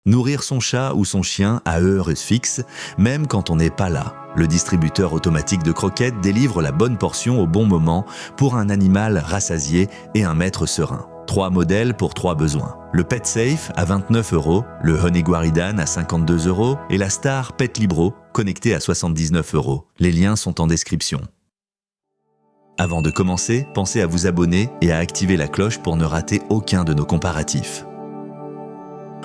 Nourrir son chat ou son chien à heure fixe, même quand on n'est pas là. Le distributeur automatique de croquettes délivre la bonne portion au bon moment pour un animal rassasié et un maître serein. 3 modèles pour 3 besoins. Le Pet Safe à 29 €, le Honey Guaridan à 52 € et la Star Pet Libro connectée à 79 €. Les liens sont en description. Avant de commencer, pensez à vous abonner et à activer la cloche pour ne rater aucun de nos comparatifs.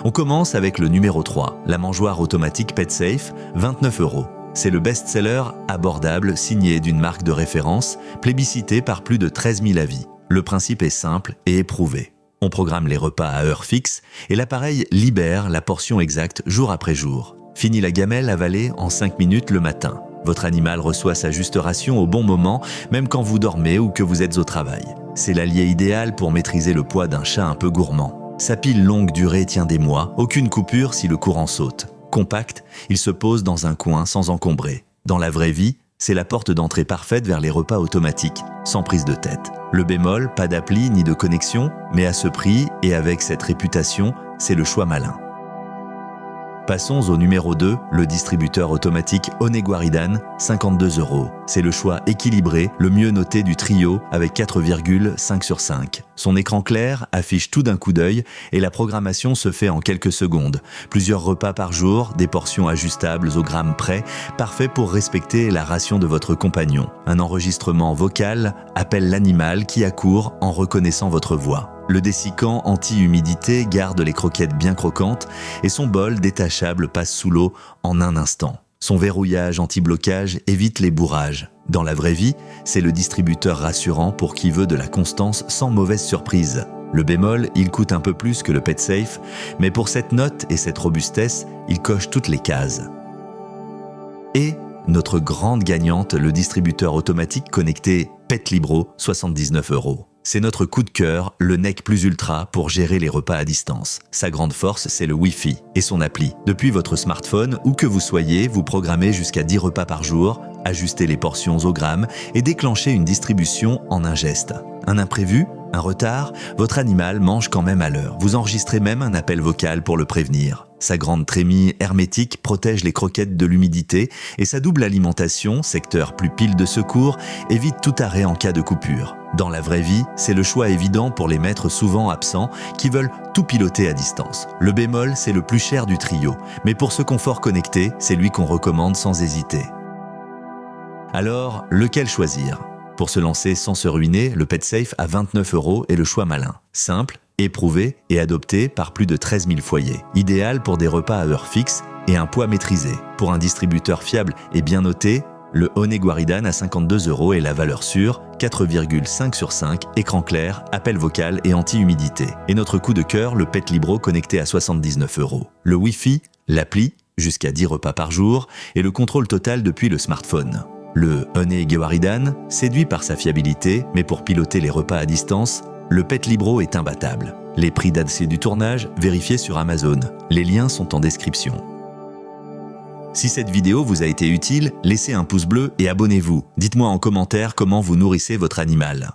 On commence avec le numéro 3, la mangeoire automatique Pet Safe, 29 €. C'est le best-seller abordable signé d'une marque de référence, plébiscité par plus de 13 000 avis. Le principe est simple et éprouvé. On programme les repas à heure fixe et l'appareil libère la portion exacte jour après jour. Fini la gamelle avalée en 5 minutes le matin. Votre animal reçoit sa juste ration au bon moment, même quand vous dormez ou que vous êtes au travail. C'est l'allié idéal pour maîtriser le poids d'un chat un peu gourmand. Sa pile longue durée tient des mois, aucune coupure si le courant saute. Compact, il se pose dans un coin sans encombrer. Dans la vraie vie, c'est la porte d'entrée parfaite vers les repas automatiques, sans prise de tête. Le bémol, pas d'appli ni de connexion, mais à ce prix et avec cette réputation, c'est le choix malin. Passons au numéro 2, le distributeur automatique Honey Guaridan, 52 €. C'est le choix équilibré, le mieux noté du trio avec 4,5 sur 5. Son écran clair affiche tout d'un coup d'œil et la programmation se fait en quelques secondes. Plusieurs repas par jour, des portions ajustables au gramme près, parfait pour respecter la ration de votre compagnon. Un enregistrement vocal appelle l'animal qui accourt en reconnaissant votre voix. Le dessicant anti-humidité garde les croquettes bien croquantes et son bol détachable passe sous l'eau en un instant. Son verrouillage anti-blocage évite les bourrages. Dans la vraie vie, c'est le distributeur rassurant pour qui veut de la constance sans mauvaise surprise. Le bémol, il coûte un peu plus que le Pet Safe, mais pour cette note et cette robustesse, il coche toutes les cases. Et notre grande gagnante, le distributeur automatique connecté Pet Libro, 79 €. C'est notre coup de cœur, le Nec Plus Ultra pour gérer les repas à distance. Sa grande force, c'est le Wi-Fi et son appli. Depuis votre smartphone, où que vous soyez, vous programmez jusqu'à 10 repas par jour, ajustez les portions au gramme et déclenchez une distribution en un geste. Un imprévu, un retard, votre animal mange quand même à l'heure. Vous enregistrez même un appel vocal pour le prévenir. Sa grande trémie hermétique protège les croquettes de l'humidité et sa double alimentation, secteur plus pile de secours, évite tout arrêt en cas de coupure. Dans la vraie vie, c'est le choix évident pour les maîtres souvent absents qui veulent tout piloter à distance. Le bémol, c'est le plus cher du trio, mais pour ce confort connecté, c'est lui qu'on recommande sans hésiter. Alors, lequel choisir ? Pour se lancer sans se ruiner, le Pet Safe à 29 € est le choix malin. Simple, éprouvé et adopté par plus de 13 000 foyers. Idéal pour des repas à heure fixe et un poids maîtrisé. Pour un distributeur fiable et bien noté, le Honey Guaridan à 52 € est la valeur sûre, 4,5 sur 5, écran clair, appel vocal et anti-humidité. Et notre coup de cœur, le Pet Libro connecté à 79 €. Le Wi-Fi, l'appli, jusqu'à 10 repas par jour, et le contrôle total depuis le smartphone. Le Honey Guaridan séduit par sa fiabilité, mais pour piloter les repas à distance, le Pet Libro est imbattable. Les prix d'ADC du tournage, vérifiez sur Amazon. Les liens sont en description. Si cette vidéo vous a été utile, laissez un pouce bleu et abonnez-vous. Dites-moi en commentaire comment vous nourrissez votre animal.